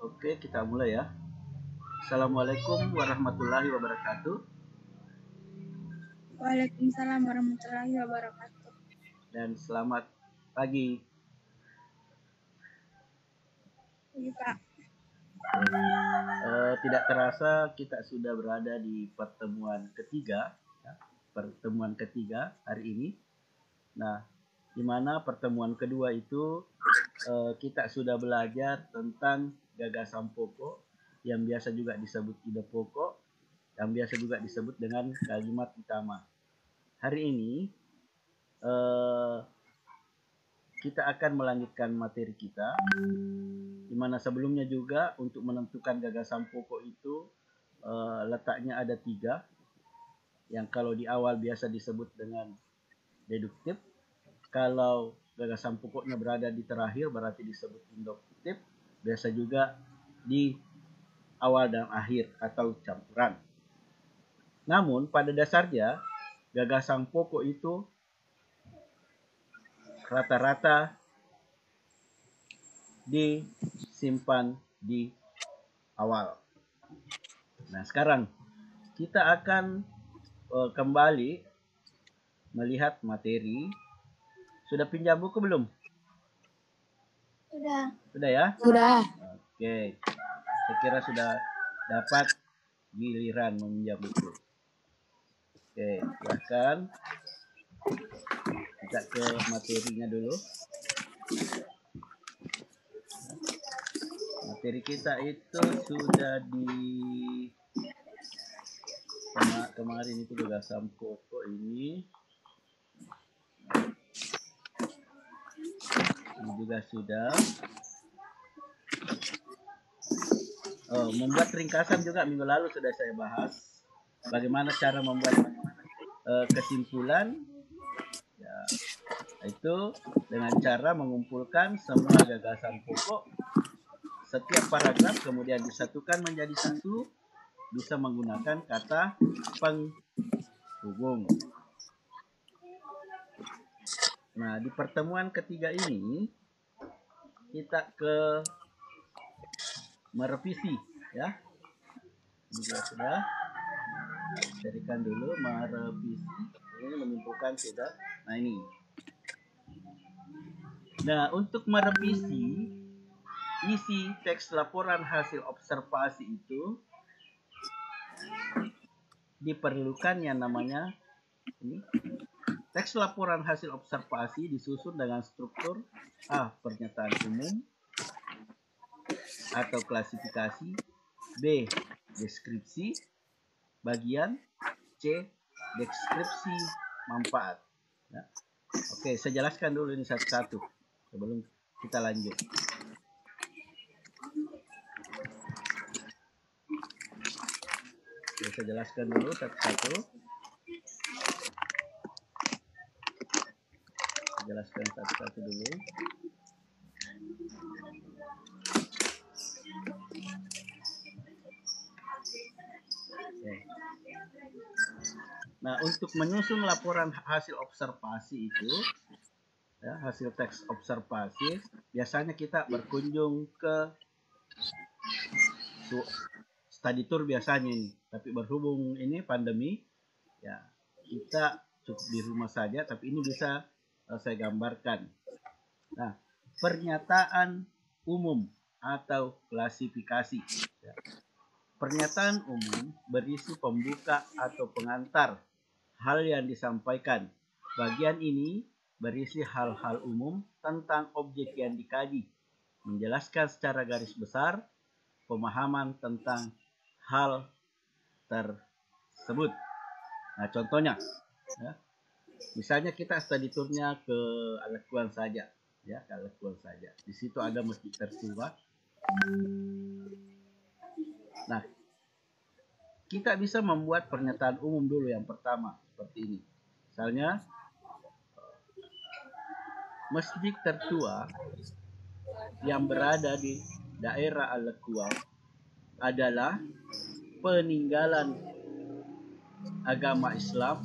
Oke, kita mulai ya. Assalamualaikum warahmatullahi wabarakatuh. Waalaikumsalam warahmatullahi wabarakatuh. Dan selamat pagi. Iya, Pak. Tidak terasa kita sudah berada di pertemuan ketiga, ya, pertemuan ketiga hari ini. Nah, di mana pertemuan kedua itu kita sudah belajar tentang gagasan pokok yang biasa juga disebut ide pokok, yang biasa juga disebut dengan kalimat utama. Hari ini kita akan melanjutkan materi kita, di mana sebelumnya juga untuk menentukan gagasan pokok itu letaknya ada 3, yang kalau di awal biasa disebut dengan deduktif, kalau gagasan pokoknya berada di terakhir berarti disebut induktif, biasa juga di awal dan akhir atau campuran. Namun pada dasarnya gagasan pokok itu rata-rata disimpan di awal. Nah, sekarang kita akan kembali melihat materi. Sudah pinjam buku belum? Sudah. Sudah ya? Sudah. Oke. Saya kira sudah dapat giliran meminjam buku. Oke, silahkan. Kita ke materinya dulu. Materi kita itu sudah di kemarin itu gagasan pokok ini juga sudah. Membuat ringkasan juga minggu lalu sudah saya bahas. Bagaimana cara membuat kesimpulan, ya, itu dengan cara mengumpulkan semua gagasan pokok setiap paragraf, kemudian disatukan menjadi satu, bisa menggunakan kata penghubung. Nah, di pertemuan ketiga ini kita ke merevisi, ya. Ini sudah carikan dulu merevisi. Ini menyimpulkan sudah. Nah, ini. Nah, untuk merevisi isi teks laporan hasil observasi itu diperlukan yang namanya ini. Teks laporan hasil observasi disusun dengan struktur A. Pernyataan umum atau klasifikasi, B. Deskripsi bagian, C. Deskripsi manfaat. Ya. Oke, saya jelaskan dulu ini satu-satu sebelum kita lanjut. Oke, saya jelaskan dulu satu-satu. Jelaskan satu-satu dulu. Oke. Nah, untuk menyusun laporan hasil observasi itu, ya, hasil teks observasi, biasanya kita berkunjung ke study tour biasanya ini. Tapi berhubung ini pandemi, ya kita cukup di rumah saja. Tapi ini bisa saya gambarkan. Nah, pernyataan umum atau klasifikasi. Ya. Pernyataan umum berisi pembuka atau pengantar hal yang disampaikan. Bagian ini berisi hal-hal umum tentang objek yang dikaji, menjelaskan secara garis besar pemahaman tentang hal tersebut. Nah, contohnya, ya, misalnya kita study tournya ke Alekuan saja, ya, ke Alekuan saja. Di situ ada masjid tertua. Nah, kita bisa membuat pernyataan umum dulu yang pertama seperti ini. Misalnya, masjid tertua yang berada di daerah Alekuan adalah peninggalan agama Islam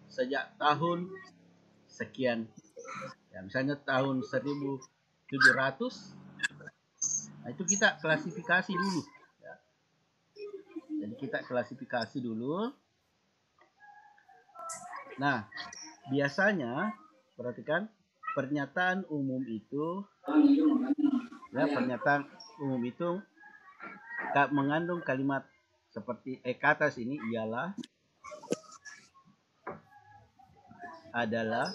sejak tahun sekian. Ya, misalnya tahun 1700 Nah, itu kita klasifikasi dulu. Ya. Jadi kita klasifikasi dulu. Nah, biasanya perhatikan pernyataan umum itu, ya, pernyataan umum itu mengandung kalimat seperti ke atas ini, ialah, adalah,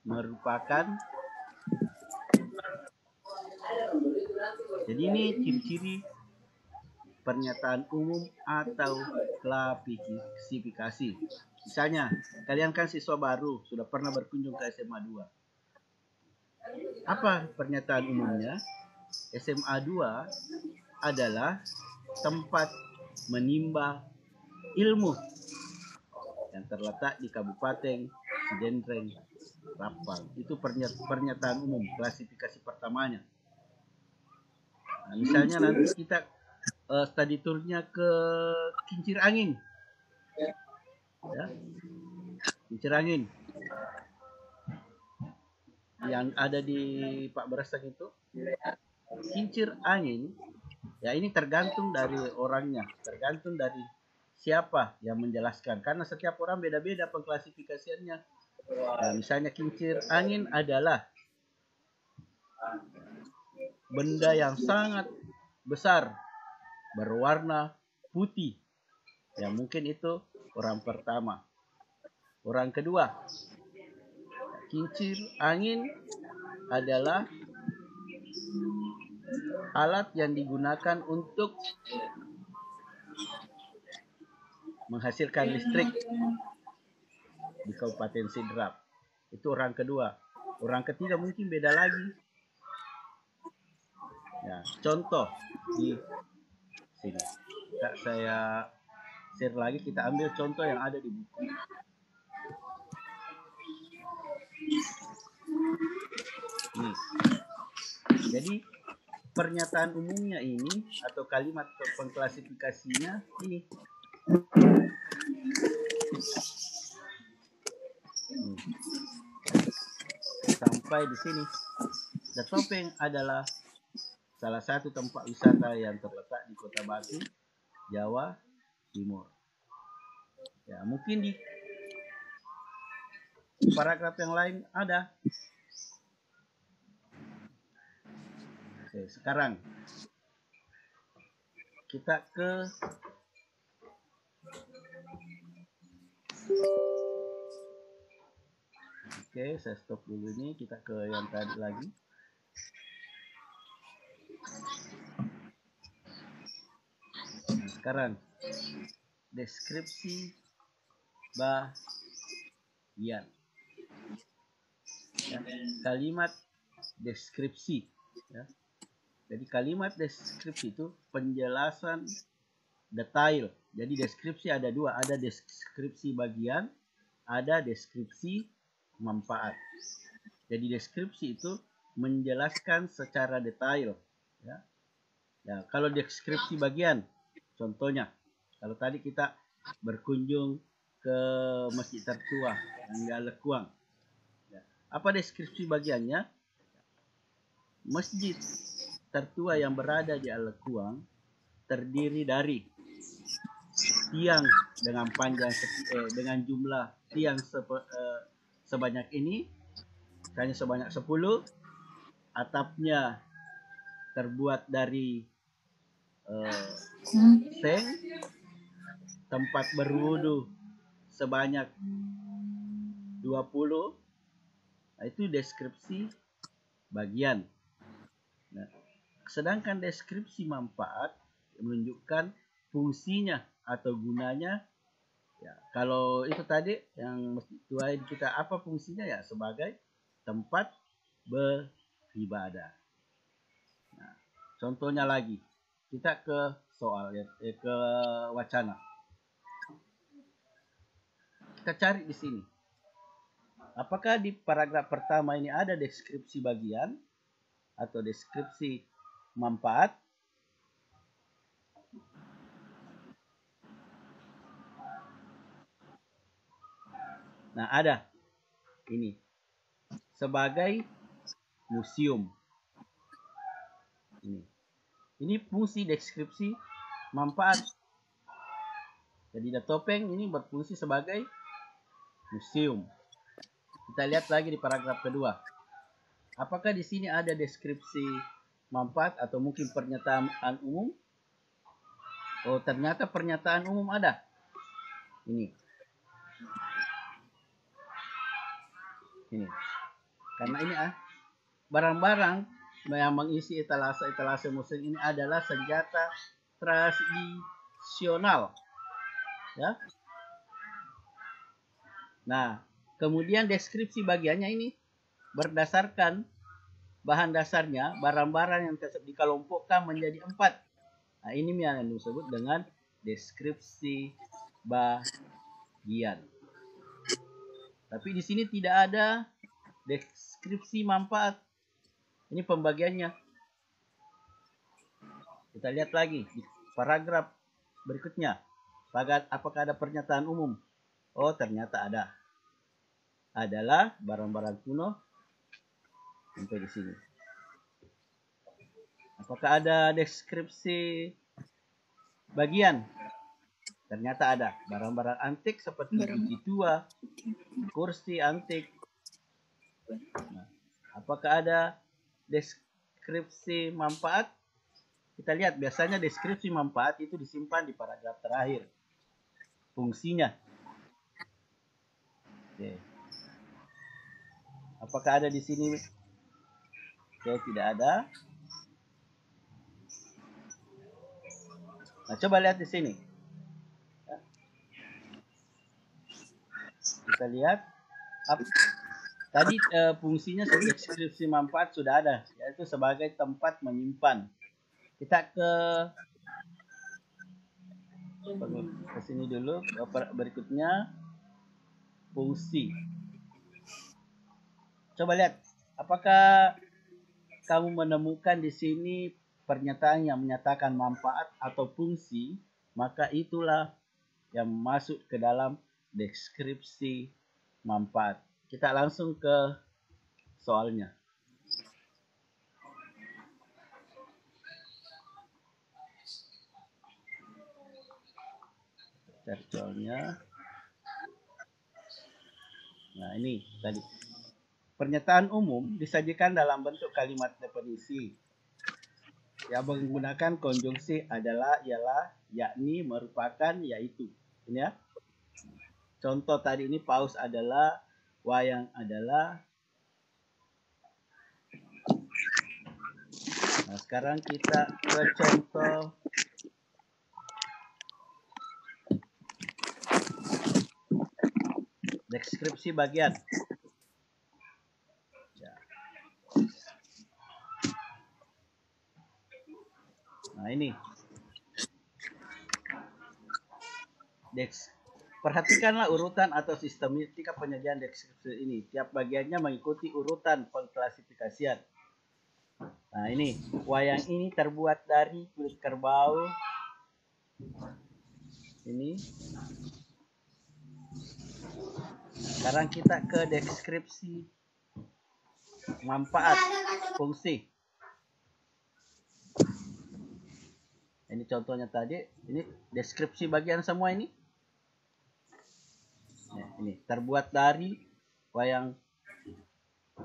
merupakan. Jadi ini ciri-ciri pernyataan umum atau klasifikasi. Misalnya, kalian kan siswa baru, sudah pernah berkunjung ke SMA 2. Apa pernyataan umumnya? SMA 2 adalah tempat menimba ilmu yang terletak di Kabupaten Sidendreng, Rapang. Itu pernyataan umum, klasifikasi pertamanya. Nah, misalnya nanti kita study tournya ke Kincir Angin, ya, Kincir Angin yang ada di Pak Beresang itu. Kincir Angin, ya, ini tergantung dari orangnya, tergantung dari siapa yang menjelaskan, karena setiap orang beda-beda pengklasifikasiannya. Nah, misalnya kincir angin adalah benda yang sangat besar berwarna putih. Ya, mungkin itu orang pertama. Orang kedua, kincir angin adalah alat yang digunakan untuk menghasilkan listrik di Kabupaten Sidrap. Itu orang kedua. Orang ketiga mungkin beda lagi. Ya, contoh di sini. Saya share lagi, kita ambil contoh yang ada di buku. Nih. Jadi pernyataan umumnya ini atau kalimat pengklasifikasinya ini. Sampai di sini. Datopeng adalah salah satu tempat wisata yang terletak di Kota Batu, Jawa Timur. Ya, mungkin di paragraf yang lain ada. Oke, sekarang kita ke saya stop dulu ini, kita ke yang tadi lagi. Nah, sekarang deskripsi bagian. Ya, kalimat deskripsi. Ya. Jadi kalimat deskripsi itu penjelasan detail. Jadi deskripsi ada dua, ada deskripsi bagian, ada deskripsi manfaat. Jadi deskripsi itu menjelaskan secara detail. Ya. Ya, kalau deskripsi bagian, contohnya, kalau tadi kita berkunjung ke Masjid Tertua yang di Alekuang. Ya. Apa deskripsi bagiannya? Masjid Tertua yang berada di Alekuang terdiri dari tiang dengan panjang dengan jumlah tiang sebanyak ini, hanya sebanyak 10. Atapnya terbuat dari seng. Tempat berwudu sebanyak 20. Nah, itu deskripsi bagian. Nah, sedangkan deskripsi manfaat menunjukkan fungsinya atau gunanya. Ya, kalau itu tadi yang mesti tuain kita, apa fungsinya? Ya, sebagai tempat beribadah. Nah, contohnya lagi, kita ke soal ke wacana. Kita cari di sini. Apakah di paragraf pertama ini ada deskripsi bagian atau deskripsi manfaat? Nah, ada. Ini. Sebagai museum. Ini fungsi deskripsi manfaat. Jadi topeng ini berfungsi sebagai museum. Kita lihat lagi di paragraf kedua. Apakah di sini ada deskripsi manfaat atau mungkin pernyataan umum? Oh, ternyata pernyataan umum ada. Ini. Karena ini barang-barang yang mengisi etalase museum ini adalah senjata tradisional. Ya. Nah, kemudian deskripsi bagiannya ini berdasarkan bahan dasarnya, barang-barang yang dikelompokkan menjadi 4. Nah, ini yang disebut dengan deskripsi bagian. Tapi di sini tidak ada deskripsi manfaat. Ini pembagiannya. Kita lihat lagi di paragraf berikutnya. Apakah ada pernyataan umum? Oh, ternyata ada. Adalah barang-barang kuno sampai di sini. Apakah ada deskripsi bagian? Ternyata ada. Barang-barang antik seperti gigi tua, kursi antik. Nah, apakah ada deskripsi manfaat? Kita lihat biasanya deskripsi manfaat itu disimpan di paragraf terakhir. Fungsinya. Oke. Apakah ada di sini? Oke, tidak ada. Nah, coba lihat di sini. Kita lihat. Tadi fungsinya deskripsi manfaat sudah ada, yaitu sebagai tempat menyimpan. Kita ke sini dulu. Berikutnya fungsi. Coba lihat, apakah kamu menemukan di sini pernyataan yang menyatakan manfaat atau fungsi? Maka itulah yang masuk ke dalam deskripsi manfaat. Kita langsung ke soalnya. Soalnya. Nah, ini tadi. Pernyataan umum disajikan dalam bentuk kalimat definisi. Yang menggunakan konjungsi adalah, ialah, yakni, merupakan, yaitu. Ini ya. Contoh tadi ini paus adalah, wayang adalah. Nah, sekarang kita ke contoh deskripsi bagian. Ya. Nah, ini. Perhatikanlah urutan atau sistematika penyajian deskripsi ini. Tiap bagiannya mengikuti urutan pengklasifikasian. Nah, ini. Wayang ini terbuat dari kulit kerbau. Ini. Sekarang kita ke deskripsi manfaat, fungsi. Ini contohnya tadi. Ini deskripsi bagian semua ini. Nah, ini terbuat dari wayang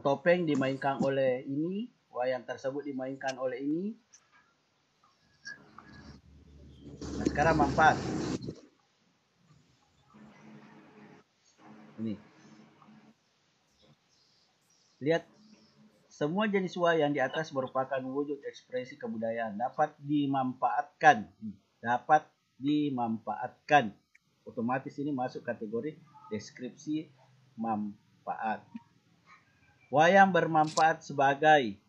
topeng dimainkan oleh ini, wayang tersebut dimainkan oleh ini. Nah, sekarang manfaat. Ini. Lihat, semua jenis wayang di atas merupakan wujud ekspresi kebudayaan, dapat dimanfaatkan. Dapat dimanfaatkan. Otomatis ini masuk kategori deskripsi manfaat. Wayang bermanfaat sebagai,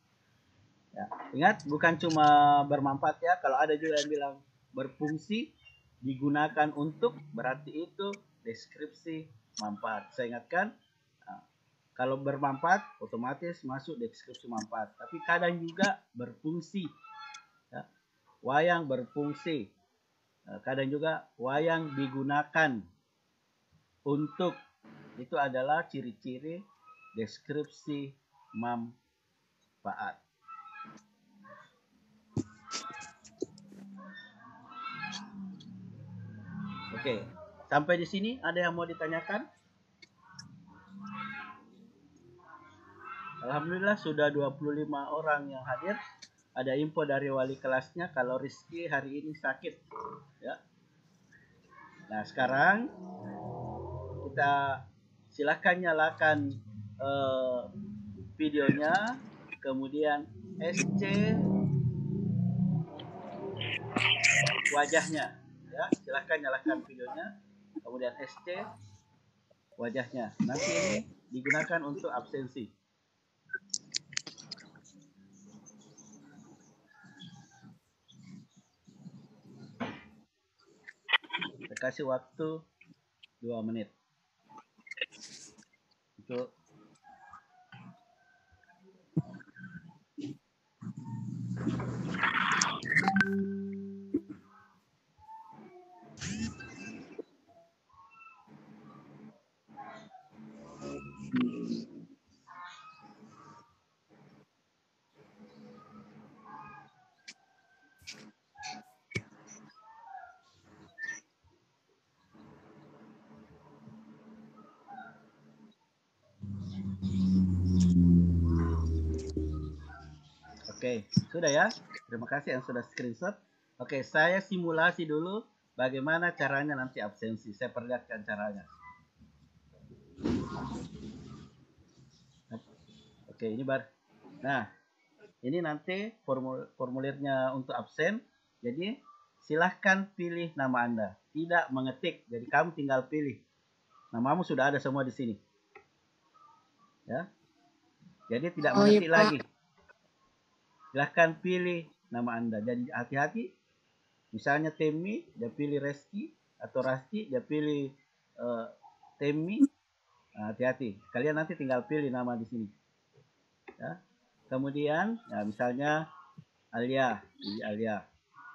ya, ingat bukan cuma bermanfaat ya, kalau ada juga yang bilang berfungsi, digunakan untuk, berarti itu deskripsi manfaat. Saya ingatkan, kalau bermanfaat otomatis masuk deskripsi manfaat. Tapi kadang juga berfungsi, ya. Wayang berfungsi, kadang juga wayang digunakan untuk. Itu adalah ciri-ciri deskripsi manfaat. Oke, sampai di sini ada yang mau ditanyakan? Alhamdulillah sudah 25 orang yang hadir. Ada info dari wali kelasnya kalau Rizky hari ini sakit. Ya. Nah sekarang kita silakan nyalakan videonya, kemudian SC wajahnya. Ya, silakan nyalakan videonya, kemudian SC wajahnya. Nanti ini digunakan untuk absensi. Saya kasih waktu 2 menit untuk Oke, sudah ya. Terima kasih yang sudah screenshot. Oke, saya simulasi dulu bagaimana caranya nanti absensi. Saya perlihatkan caranya. Oke, ini bar. Nah, ini nanti formulirnya untuk absen. Jadi, silahkan pilih nama Anda. Tidak mengetik. Jadi, kamu tinggal pilih. Namamu sudah ada semua di sini. Ya. Jadi, tidak mengetik lagi. Silahkan pilih nama Anda. Jadi hati-hati. Misalnya Temi, dia pilih Reski. Atau Rasti, dia pilih Temi. Hati-hati. Kalian nanti tinggal pilih nama di sini. Ya. Kemudian, ya misalnya Alia. Pilih Alia.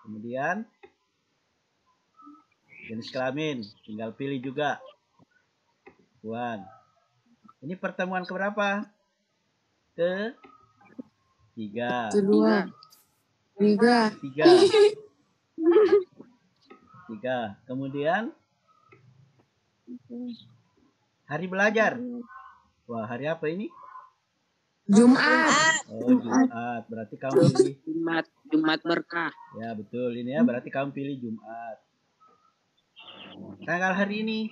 Kemudian, jenis kelamin. Tinggal pilih juga. Puan. Ini pertemuan keberapa? Tiga. Kemudian hari belajar. Wah, hari apa ini? Jumat. Oh, Jumat. Berarti kamu pilih Jumat berkah. Ya, betul ini ya. Berarti kamu pilih Jumat. Tanggal hari ini.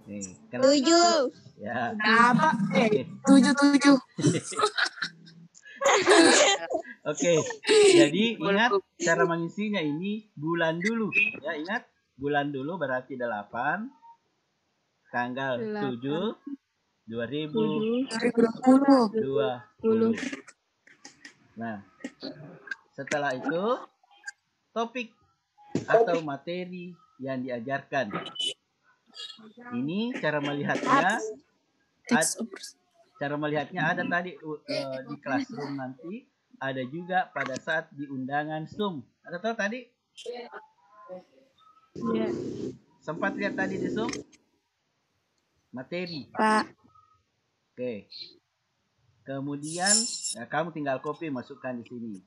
Nih, 7. Ya. Apa? 7. Oke, jadi ingat cara mengisinya ini bulan dulu. Ya, ingat bulan dulu berarti 8 tanggal 7 2020. Nah, setelah itu topik atau materi yang diajarkan. Ini cara melihatnya. Cara melihatnya ada tadi di classroom nanti, ada juga pada saat di undangan Zoom. Ada tahu tadi? Iya. Sempat lihat tadi di Zoom? Materi. Pak. Oke. Kemudian ya, kamu tinggal copy masukkan di sini.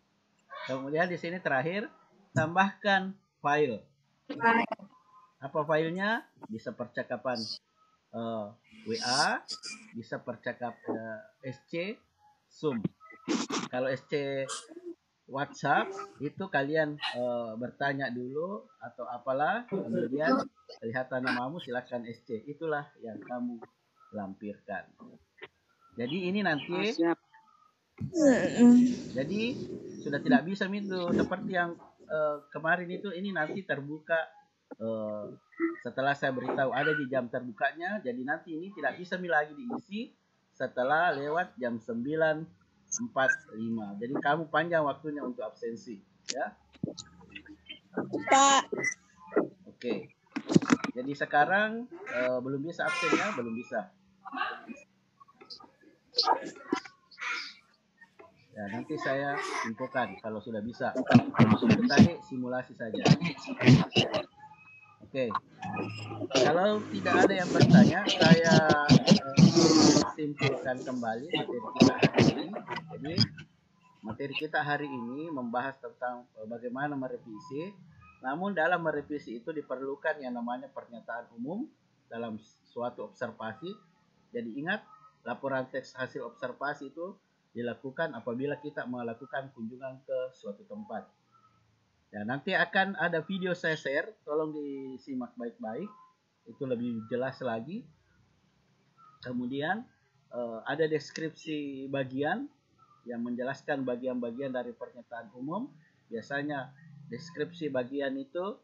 Kemudian di sini terakhir tambahkan file. Apa filenya? Bisa percakapan WA, bisa SC, Zoom. Kalau SC WhatsApp itu kalian bertanya dulu atau apalah, kemudian kelihatan namamu silakan SC. Itulah yang kamu lampirkan. Jadi ini nanti jadi sudah tidak bisa itu seperti yang kemarin itu, ini nanti terbuka setelah saya beritahu ada di jam terbukanya. Jadi nanti ini tidak bisa lagi diisi setelah lewat jam 9.45. Jadi kamu panjang waktunya untuk absensi, ya. Pak. Oke. Jadi sekarang belum bisa absen ya, belum bisa. Ya, nanti saya infokan kalau sudah bisa. Itu tadi simulasi saja. Oke. Kalau tidak ada yang bertanya, saya simpulkan kembali materi kita hari ini. Jadi materi kita hari ini membahas tentang bagaimana merevisi Namun dalam merevisi itu diperlukan yang namanya pernyataan umum dalam suatu observasi. Jadi ingat, laporan teks hasil observasi itu dilakukan apabila kita melakukan kunjungan ke suatu tempat. Ya, nanti akan ada video saya share, tolong disimak baik-baik, itu lebih jelas lagi. Kemudian ada deskripsi bagian yang menjelaskan bagian-bagian dari pernyataan umum. Biasanya deskripsi bagian itu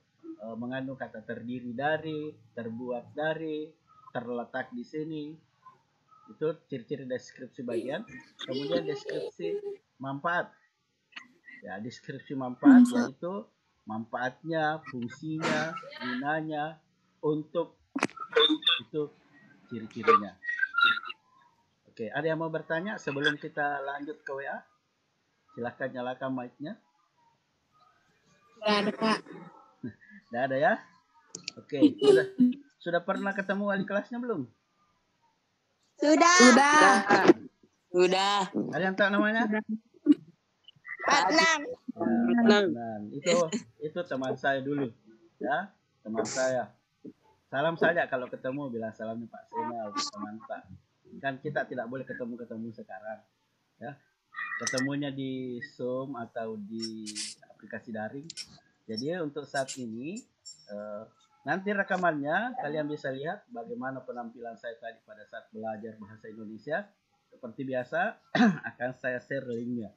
mengandung kata terdiri dari, terbuat dari, terletak di sini. Itu ciri-ciri deskripsi bagian. Kemudian deskripsi manfaat. Ya, deskripsi manfaat yaitu manfaatnya, fungsinya, gunanya, untuk itu ciri-cirinya. Oke, ada yang mau bertanya sebelum kita lanjut ke WA? Silahkan nyalakan mic-nya. Tidak ada, Kak. Tidak ada ya? Oke, sudah pernah ketemu wali kelasnya belum? Sudah. Ada yang tahu namanya? Adnan. Nah, itu teman saya dulu, ya, teman saya. Salam saja kalau ketemu, bilang salamnya Pak Senal, teman Pak. Kan kita tidak boleh ketemu sekarang, ya. Ketemunya di Zoom atau di aplikasi daring. Jadi untuk saat ini nanti rekamannya kalian bisa lihat bagaimana penampilan saya tadi pada saat belajar bahasa Indonesia. Seperti biasa akan saya share linknya.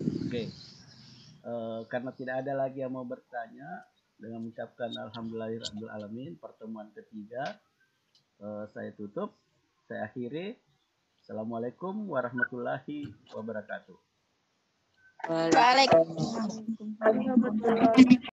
Oke. Karena tidak ada lagi yang mau bertanya, dengan mengucapkan alhamdulillahirabbil alamin, pertemuan ketiga saya tutup, saya akhiri. Assalamualaikum warahmatullahi wabarakatuh. Waalaikumsalam warahmatullahi wabarakatuh.